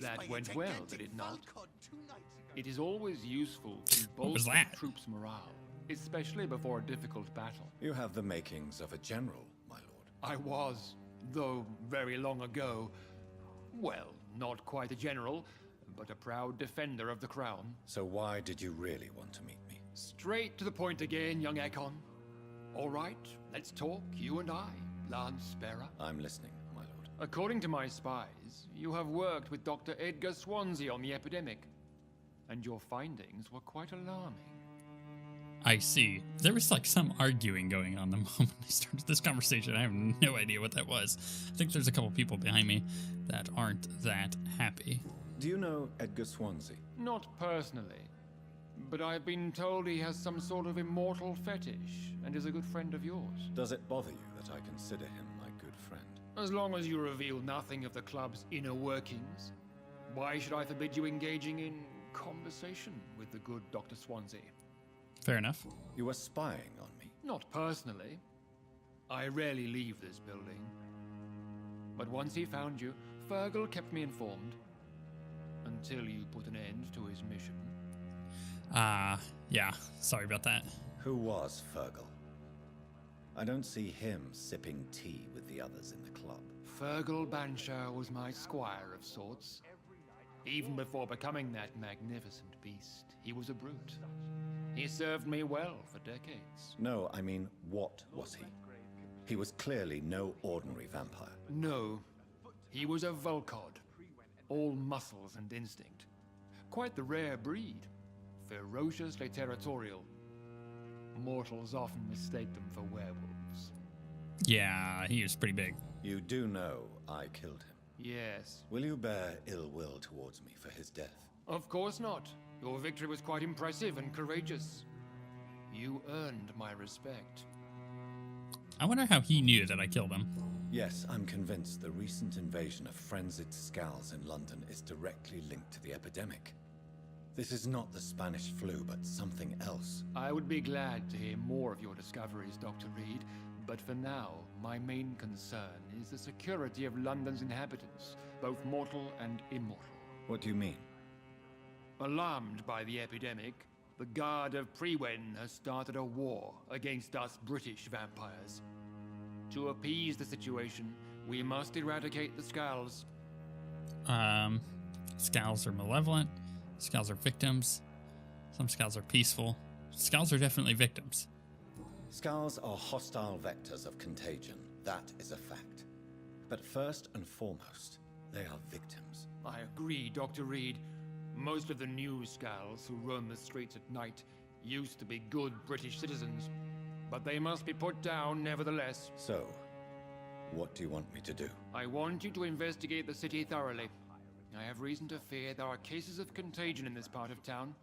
That went well, did it not? It is always useful to What was bolster that? troops' morale, especially before a difficult battle. You have the makings of a general, my lord. I was, though very long ago, well, not quite a general, but a proud defender of the crown. So why did you really want to meet me? Straight to the point again, young Ekon. All right, let's talk, you and I, Lance Sparrow. I'm listening, my lord. According to my spies, you have worked with Dr. Edgar Swansea on the epidemic, and your findings were quite alarming. I see. There was like some arguing going on the moment I started this conversation. I have no idea what that was. I think there's a couple people behind me that aren't that happy. Do you know Edgar Swansea? Not personally, but I've been told he has some sort of immortal fetish and is a good friend of yours. Does it bother you that I consider him my good friend? As long as you reveal nothing of the club's inner workings, why should I forbid you engaging in conversation with the good Dr. Swansea? Fair enough. You were spying on me. Not personally. I rarely leave this building. But once he found you, Fergal kept me informed. Until you put an end to his mission. Yeah. Sorry about that. Who was Fergal? I don't see him sipping tea with the others in the club. Fergal Banshire was my squire of sorts. Even before becoming that magnificent beast, he was a brute. He served me well for decades. No, I mean, what was he? He was clearly no ordinary vampire. No, he was a Volcod, all muscles and instinct. Quite the rare breed, ferociously territorial. Mortals often mistake them for werewolves. Yeah, he was pretty big. You do know I killed him. Yes. Will you bear ill will towards me for his death? Of course not. Your victory was quite impressive and courageous. You earned my respect. I wonder how he knew that I killed him. Yes, I'm convinced the recent invasion of frenzied Scals in London is directly linked to the epidemic. This is not the Spanish flu, but something else. I would be glad to hear more of your discoveries, Dr. Reid, but for now, my main concern is the security of London's inhabitants, both mortal and immortal. What do you mean? Alarmed by the epidemic, the Guard of Prewen has started a war against us British vampires. To appease the situation, we must eradicate the Scals. Scals are malevolent. Scals are victims. Some Scals are peaceful. Scals are definitely victims. Scals are hostile vectors of contagion. That is a fact. But first and foremost, they are victims. I agree, Dr. Reid. Most of the new Scals who roam the streets at night used to be good British citizens, but they must be put down nevertheless. So, what do you want me to do? I want you to investigate the city thoroughly. I have reason to fear there are cases of contagion in this part of town.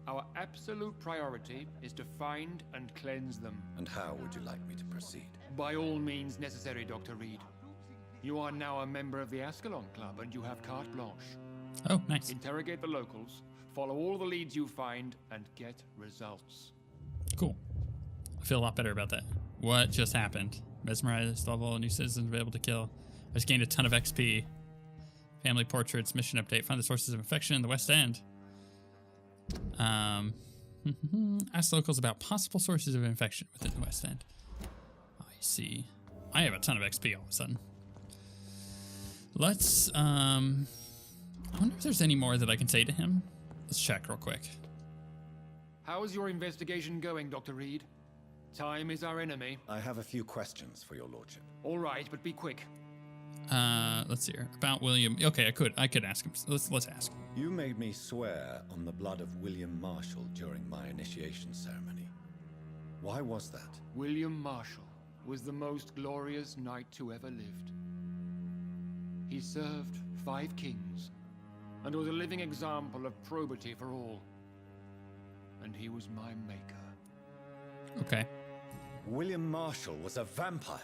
Our absolute priority is to find and cleanse them. And how would you like me to proceed? By all means necessary, Dr. Reid. You are now a member of the Ascalon Club and you have carte blanche. Oh, nice. Interrogate the locals, follow all the leads you find, and get results. Cool. I feel a lot better about that. What just happened? Mesmerized level, new citizens able to kill. I just gained a ton of XP. Family portraits, mission update. Find the sources of infection in the West End. Ask locals about possible sources of infection within the West End. I see. I have a ton of XP all of a sudden. Let's, I wonder if there's any more that I can say to him. Let's check real quick. How is your investigation going, Dr. Reid? Time is our enemy. I have a few questions for your lordship. All right, but be quick. Let's see here. About William. Okay, I could ask him. Let's ask. You made me swear on the blood of William Marshall during my initiation ceremony. Why was that? William Marshall was the most glorious knight who ever lived. He served 5 kings and was a living example of probity for all. And he was my maker. Okay. William Marshall was a vampire.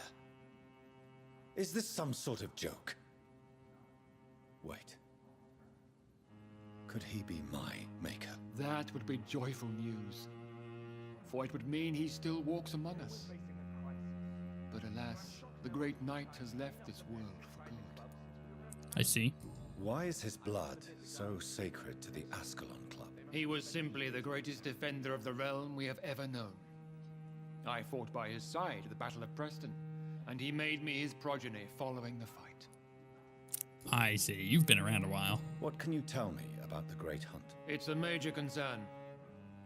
Is this some sort of joke? Wait. Could he be my maker? That would be joyful news, for it would mean he still walks among us. But alas, the great knight has left this world for good. I see. Why is his blood so sacred to the Ascalon Club? He was simply the greatest defender of the realm we have ever known. I fought by his side at the Battle of Preston, and he made me his progeny following the fight. I see. You've been around a while. What can you tell me about the Great Hunt? It's a major concern,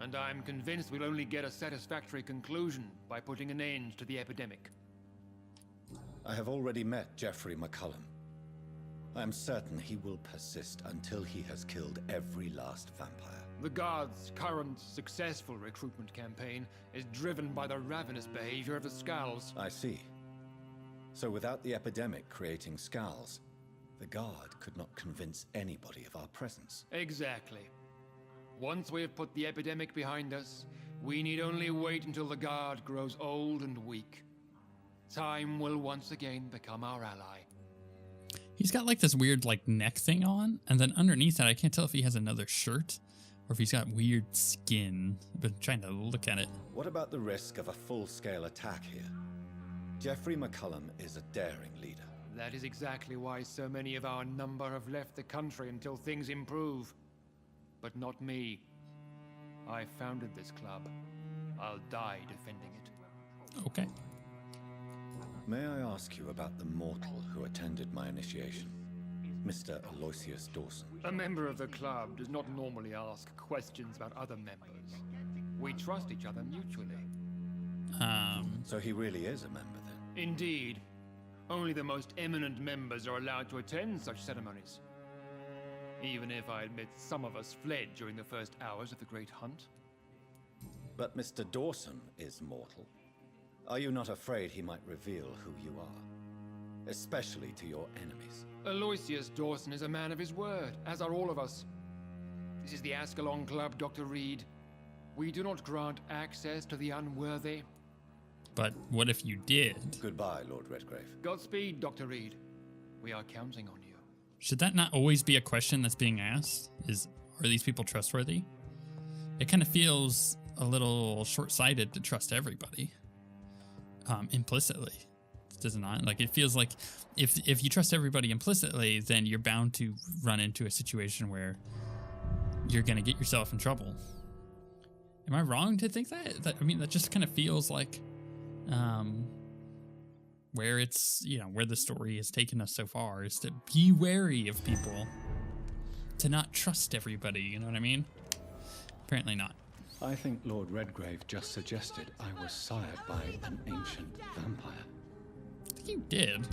and I'm convinced we'll only get a satisfactory conclusion by putting an end to the epidemic. I have already met Geoffrey McCullum. I am certain he will persist until he has killed every last vampire. The Guard's current successful recruitment campaign is driven by the ravenous behavior of the Skulls. I see. So without the epidemic creating Skulls, the Guard could not convince anybody of our presence. Exactly. Once we have put the epidemic behind us, we need only wait until the Guard grows old and weak. Time will once again become our ally. He's got like this weird like neck thing on, and then underneath that I can't tell if he has another shirt or if he's got weird skin. I've been trying to look at it. What about the risk of a full-scale attack here? Geoffrey McCullum is a daring leader. That is exactly why so many of our number have left the country until things improve. But not me. I founded this club. I'll die defending it. Okay. May I ask you about the mortal who attended my initiation? Mr. Aloysius Dawson. A member of the club does not normally ask questions about other members. We trust each other mutually. So he really is a member then? Indeed. Only the most eminent members are allowed to attend such ceremonies. Even if I admit some of us fled during the first hours of the Great Hunt. But Mr. Dawson is mortal. Are you not afraid he might reveal who you are? Especially to your enemies. Aloysius Dawson is a man of his word, as are all of us. This is the Ascalon Club, Dr. Reid. We do not grant access to the unworthy. But what if you did? Goodbye, Lord Redgrave. Godspeed, Dr. Reid. We are counting on you. Should that not always be a question that's being asked? Are these people trustworthy? It kind of feels a little short-sighted to trust everybody. Implicitly. Does it not? Like, it feels like if you trust everybody implicitly, then you're bound to run into a situation where you're going to get yourself in trouble. Am I wrong to think that? I mean, that just kind of feels like where it's, where the story has taken us so far is to be wary of people, to not trust everybody, you know what I mean? Apparently not. I think Lord Redgrave just suggested I was sired by an ancient vampire. I think you did.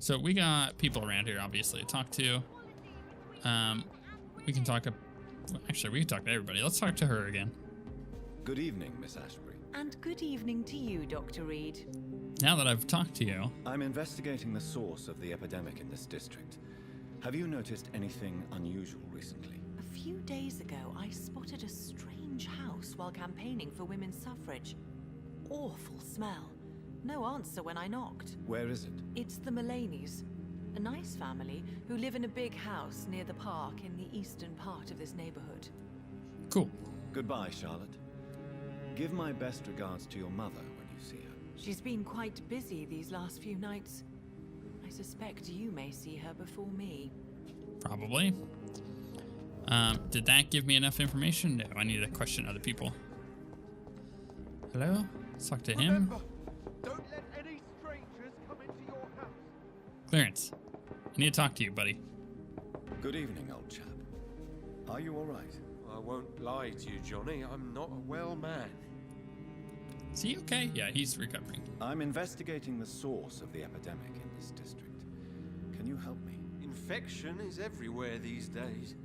So we got people around here, obviously, to talk to. We can talk to... Actually, we can talk to everybody. Let's talk to her again. Good evening, Miss Ashbury. And good evening to you, Dr. Reid. Now that I've talked to you... I'm investigating the source of the epidemic in this district. Have you noticed anything unusual recently? A few days ago, I spotted a strange house while campaigning for women's suffrage. Awful smell. No answer when I knocked. Where is it? It's the Mullaneys, a nice family who live in a big house near the park in the eastern part of this neighborhood. Cool. Goodbye, Charlotte. Give my best regards to your mother when you see her. She's been quite busy these last few nights. I suspect you may see her before me. Probably. Did that give me enough information? No, I need to question other people. Hello? Let's talk to him. Remember, don't let any strangers come into your house. Clarence, I need to talk to you, buddy. Good evening, old chap. Are you all right? I won't lie to you, Johnny. I'm not a well man. Is he okay? Yeah, he's recovering. I'm investigating the source of the epidemic in this district. Can you help me? Infection is everywhere these days.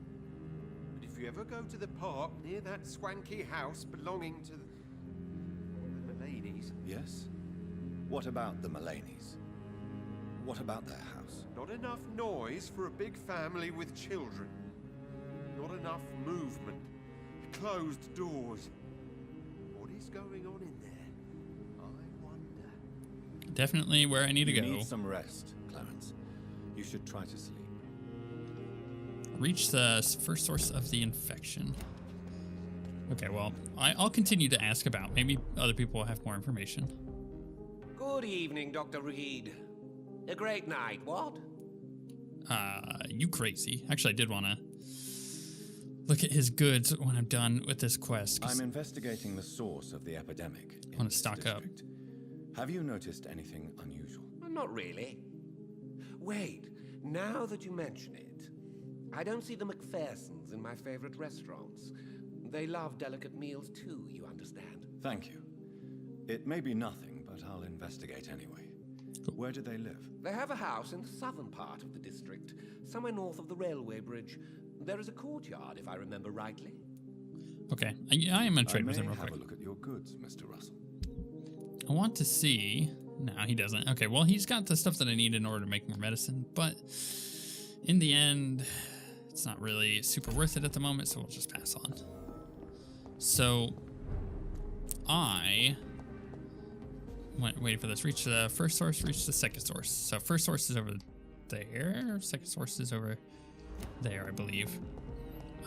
But if you ever go to the park near that swanky house belonging to the Mullaneys... Yes? What about the Mullaneys? What about their house? Not enough noise for a big family with children. Not enough movement. Closed doors. What is going on in there? I wonder. Definitely where I need to You go. need some rest, Clarence. You should try to sleep. Reach the first source of the infection. Okay, well, I'll continue to ask about. Maybe other people will have more information. Good evening, Dr. Reid. A great night, what? You crazy. Actually, I did want to look at his goods when I'm done with this quest. I'm investigating the source of the epidemic. I want to stock up. Have you noticed anything unusual? Not really. Wait, now that you mention it, I don't see the McPhersons in my favorite restaurants. They love delicate meals too, you understand? Thank you. It may be nothing, but I'll investigate anyway. Where do they live? They have a house in the southern part of the district, somewhere north of the railway bridge. There is a courtyard, if I remember rightly. Okay, I am going to trade with him real have quick. a look at your goods, Mr. Russell. I want to see... No, he doesn't. Okay, well, he's got the stuff that I need in order to make more medicine, but in the end, it's not really super worth it at the moment, so we'll just pass on. So, I... waiting for this. Reach the first source, reach the second source. So first source is over there. Second source is over there, I believe.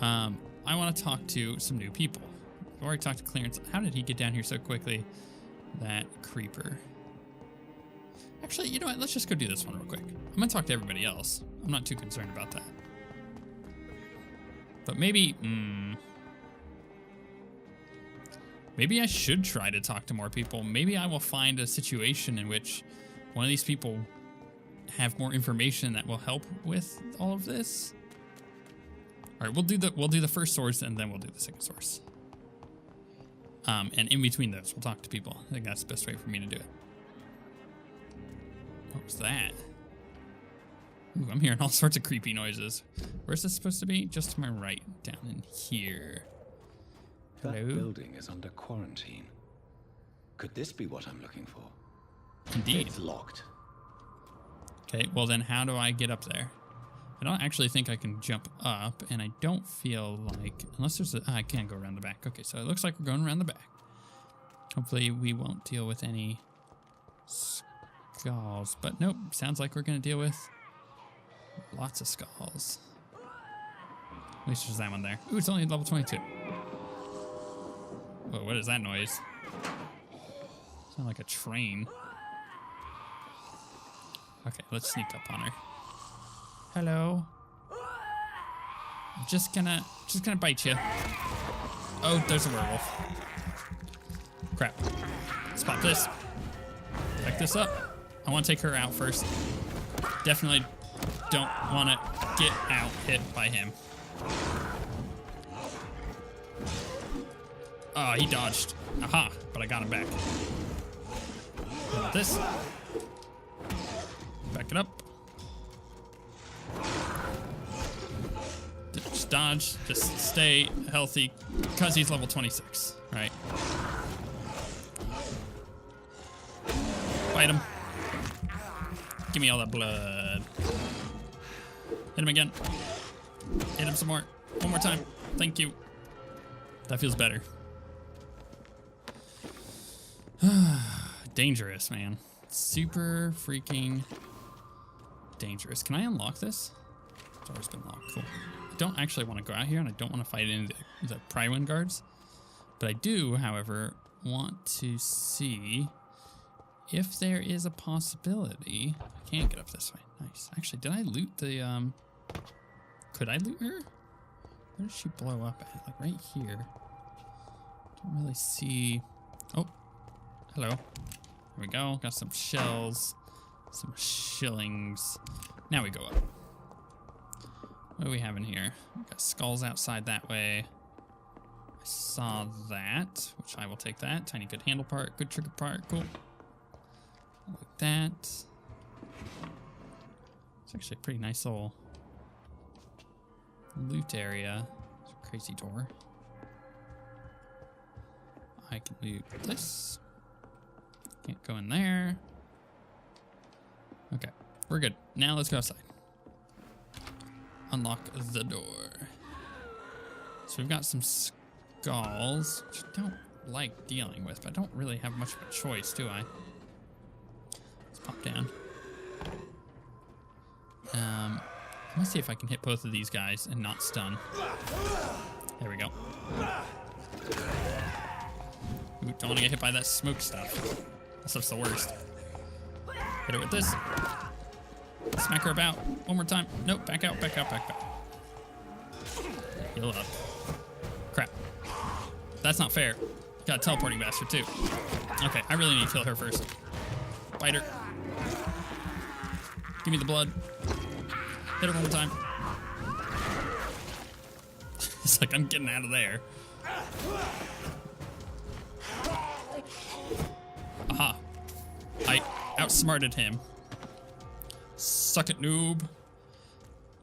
I want to talk to some new people. I've already talked to Clarence. How did he get down here so quickly? That creeper. Actually, you know what? Let's just go do this one real quick. I'm going to talk to everybody else. I'm not too concerned about that. But maybe... maybe I should try to talk to more people. Maybe I will find a situation in which one of these people have more information that will help with all of this. All right, we'll do the first source and then we'll do the second source. And in between those, we'll talk to people. I think that's the best way for me to do it. What was that? Ooh, I'm hearing all sorts of creepy noises. Where's this supposed to be? Just to my right, down in here. That Hello? building is under quarantine. Could this be what I'm looking for? Indeed. It's locked. Okay, well then how do I get up there? I don't actually think I can jump up, and I don't feel like... Unless there's a... I can't go around the back. Okay, so it looks like we're going around the back. Hopefully we won't deal with any skulls. But nope, sounds like we're going to deal with lots of skulls. At least there's that one there. Ooh, it's only level 22. Whoa, what is that noise? Sound like a train. Okay, let's sneak up on her. Hello. I'm just gonna bite you. Oh, there's a werewolf. Crap. Let's pop this. Back this up. I want to take her out first. Definitely don't want to get out hit by him. Oh, he dodged. Aha, but I got him back. How about this? Back it up. Just dodge. Just stay healthy because he's level 26. Right. Bite him. Give me all that blood. Hit him again. Hit him some more. One more time. Thank you. That feels better. Dangerous, man. Super freaking dangerous. Can I unlock this? It's always been locked. Cool. I don't actually want to go out here, and I don't want to fight any of the Prywin guards. But I do, however, want to see if there is a possibility. I can't get up this way. Nice. Actually, did I loot the... Could I loot her? Where does she blow up at? Like right here. Don't really see... Oh. Hello. Here we go. Got some shells. Some shillings. Now we go up. What do we have in here? We got skulls outside that way. I saw that, which I will take that. Tiny good handle part. Good trigger part. Cool. Like that. It's actually a pretty nice little loot area. It's a crazy door. I can loot this. Can't go in there. Okay, we're good. Now let's go outside. Unlock the door. So we've got some skulls, which I don't like dealing with, but I don't really have much of a choice, do I? Let's pop down. Let me see if I can hit both of these guys and not stun. There we go. Ooh, don't want to get hit by that smoke stuff. That stuff's the worst. Hit her with this. Smack her about. One more time. Nope, back out, back out, back out. Heal up. Crap. That's not fair. Got a teleporting bastard too. Okay, I really need to kill her first. Bite her. Give me the blood. Hit her one more time. It's like I'm getting out of there. Aha. I outsmarted him. Suck it, noob.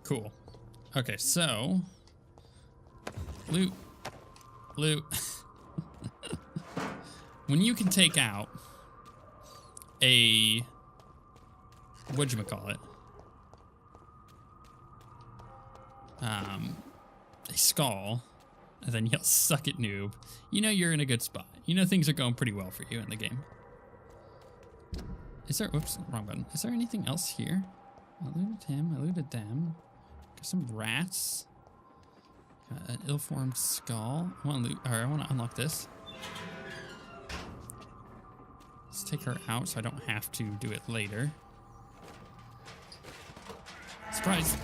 Cool. Okay, so... Loot. Loot. When you can take out a... whatchamacallit? A skull, and then yell, suck it, noob. You know you're in a good spot. You know things are going pretty well for you in the game. Is there, whoops, wrong button. Is there anything else here? I looted him, I looted them. Got some rats. Got an ill-formed skull. I want to loot, or I want to unlock this. Let's take her out so I don't have to do it later. Surprise.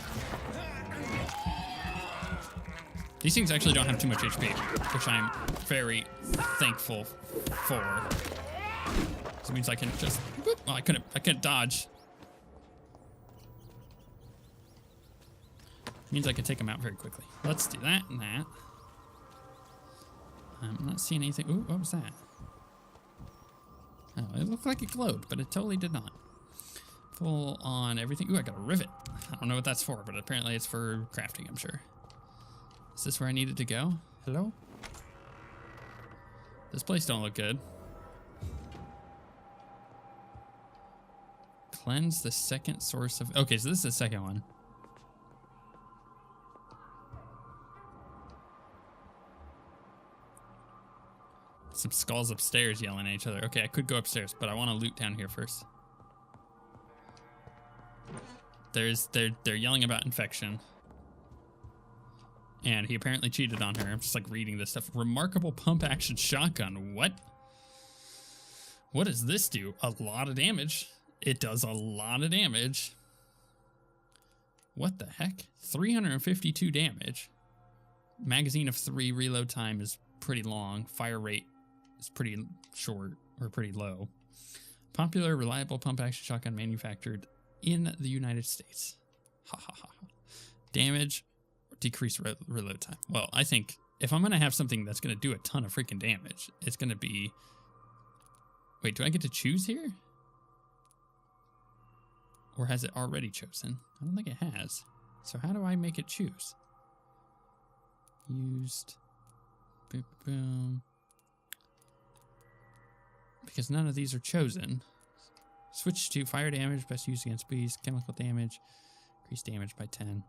These things actually don't have too much HP, which I'm very thankful for. It means I can just, whoop, oh, I couldn't dodge. It means I can take them out very quickly. Let's do that and that. I'm not seeing anything. Ooh, what was that? Oh, it looked like it glowed, but it totally did not. Full on everything. Ooh, I got a rivet. I don't know what that's for, but apparently it's for crafting, I'm sure. Is this where I needed to go? Hello? This place don't look good. Cleanse the second source of... Okay, so this is the second one. Some skulls upstairs yelling at each other. Okay, I could go upstairs, but I want to loot down here first. They're yelling about infection. And he apparently cheated on her. I'm just like reading this stuff. Remarkable pump action shotgun. What? What does this do? A lot of damage. It does a lot of damage. What the heck? 352 damage. Magazine of 3. Reload time is pretty long. Fire rate is pretty short or pretty low. Popular, reliable pump action shotgun manufactured in the United States. Ha ha ha. Damage. Decrease reload time. Well, I think if I'm going to have something that's going to do a ton of freaking damage, it's going to be... Wait, do I get to choose here? Or has it already chosen? I don't think it has. So how do I make it choose? Used. Boom, boom. Because none of these are chosen. Switch to fire damage, best used against bees, chemical damage, increase damage by 10.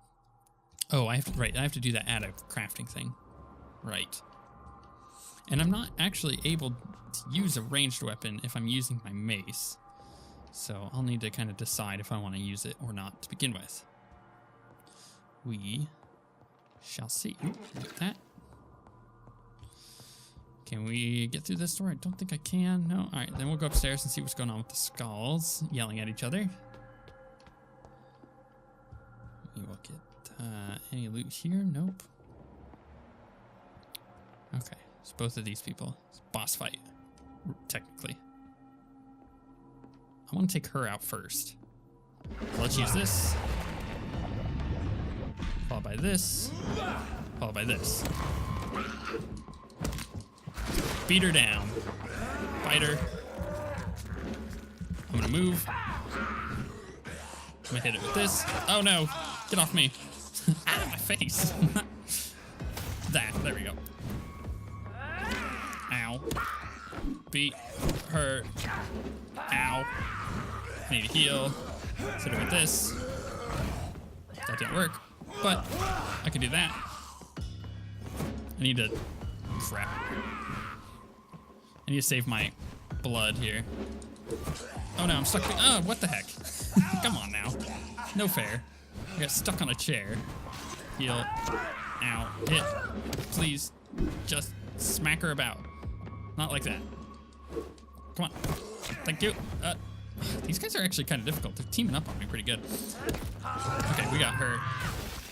Oh, I have to, right, I have to do that at a crafting thing. Right. And I'm not actually able to use a ranged weapon if I'm using my mace. So I'll need to kind of decide if I want to use it or not to begin with. We shall see. Ooh, like that. Can we get through this door? I don't think I can. No? All right, then we'll go upstairs and see what's going on with the skulls yelling at each other. We will get any loot here? Nope. Okay, so both of these people. It's a boss fight, technically. I want to take her out first. So let's use this. Followed by this. Followed by this. Beat her down. Bite her. I'm gonna move. I'm gonna hit it with this. Oh no! Get off me. Out of my face. There we go. Ow. Beat her. Ow. I need to heal. Hit her with this. That didn't work, but I can do that. I need to... Crap. I need to save my blood here. Oh no, I'm stuck. Oh, what the heck? Come on now. No fair. I got stuck on a chair. Heal. Ow. Hit. Please. Just smack her about. Not like that. Come on. Thank you. These guys are actually kind of difficult. They're teaming up on me pretty good. Okay, we got her.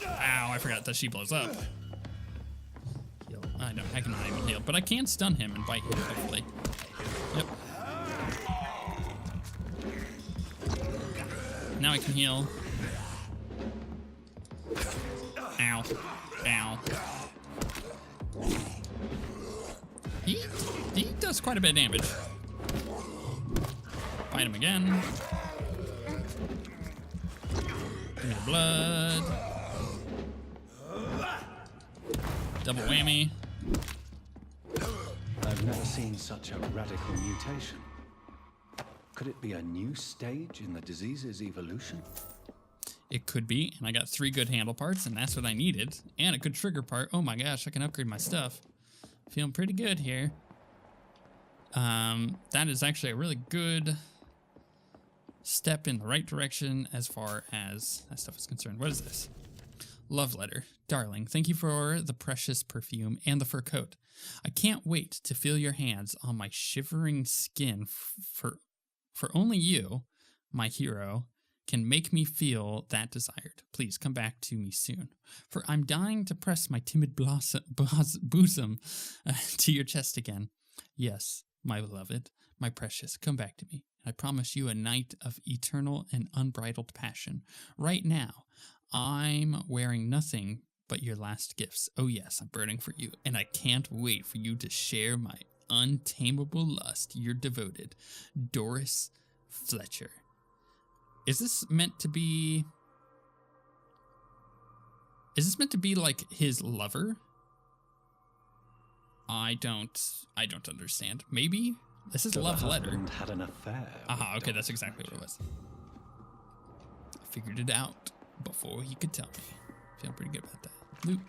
Ow, I forgot that she blows up. Heal. I know, I cannot even heal, but I can stun him and bite him, hopefully. Yep. Now I can heal. Ow. Ow. He does quite a bit of damage. Fight him again. Give me the blood. Double whammy. I've never seen such a radical mutation. Could it be a new stage in the disease's evolution? It could be, and I got 3 good handle parts, and that's what I needed. And a good trigger part. Oh my gosh, I can upgrade my stuff. Feeling pretty good here. That is actually a really good step in the right direction as far as that stuff is concerned. What is this? Love letter. Darling, thank you for the precious perfume and the fur coat. I can't wait to feel your hands on my shivering skin for only you, my hero, can make me feel that desired. Please come back to me soon, for I'm dying to press my timid bosom to your chest again. Yes, my beloved, my precious, come back to me. I promise you a night of eternal and unbridled passion. Right now, I'm wearing nothing but your last gifts. Oh yes, I'm burning for you, and I can't wait for you to share my untamable lust. Your devoted, Doris Fletcher. Is this meant to be like his lover? I don't understand. Maybe this is a love letter. Had an affair. Aha, okay, that's exactly what it was. I figured it out before he could tell me. Feeling pretty good about that. Loot.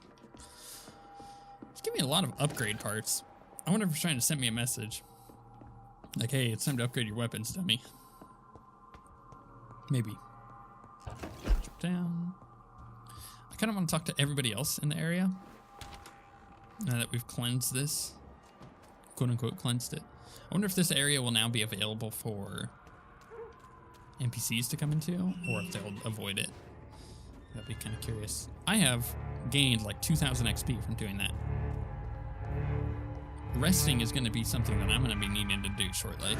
He's giving me a lot of upgrade parts. I wonder if he's trying to send me a message. Like, hey, it's time to upgrade your weapons, dummy. Maybe. Drop down. I kind of want to talk to everybody else in the area. Now that we've cleansed this. Quote unquote cleansed it. I wonder if this area will now be available for NPCs to come into, or if they'll avoid it. That'd be kind of curious. I have gained like 2,000 XP from doing that. Resting is going to be something that I'm going to be needing to do shortly.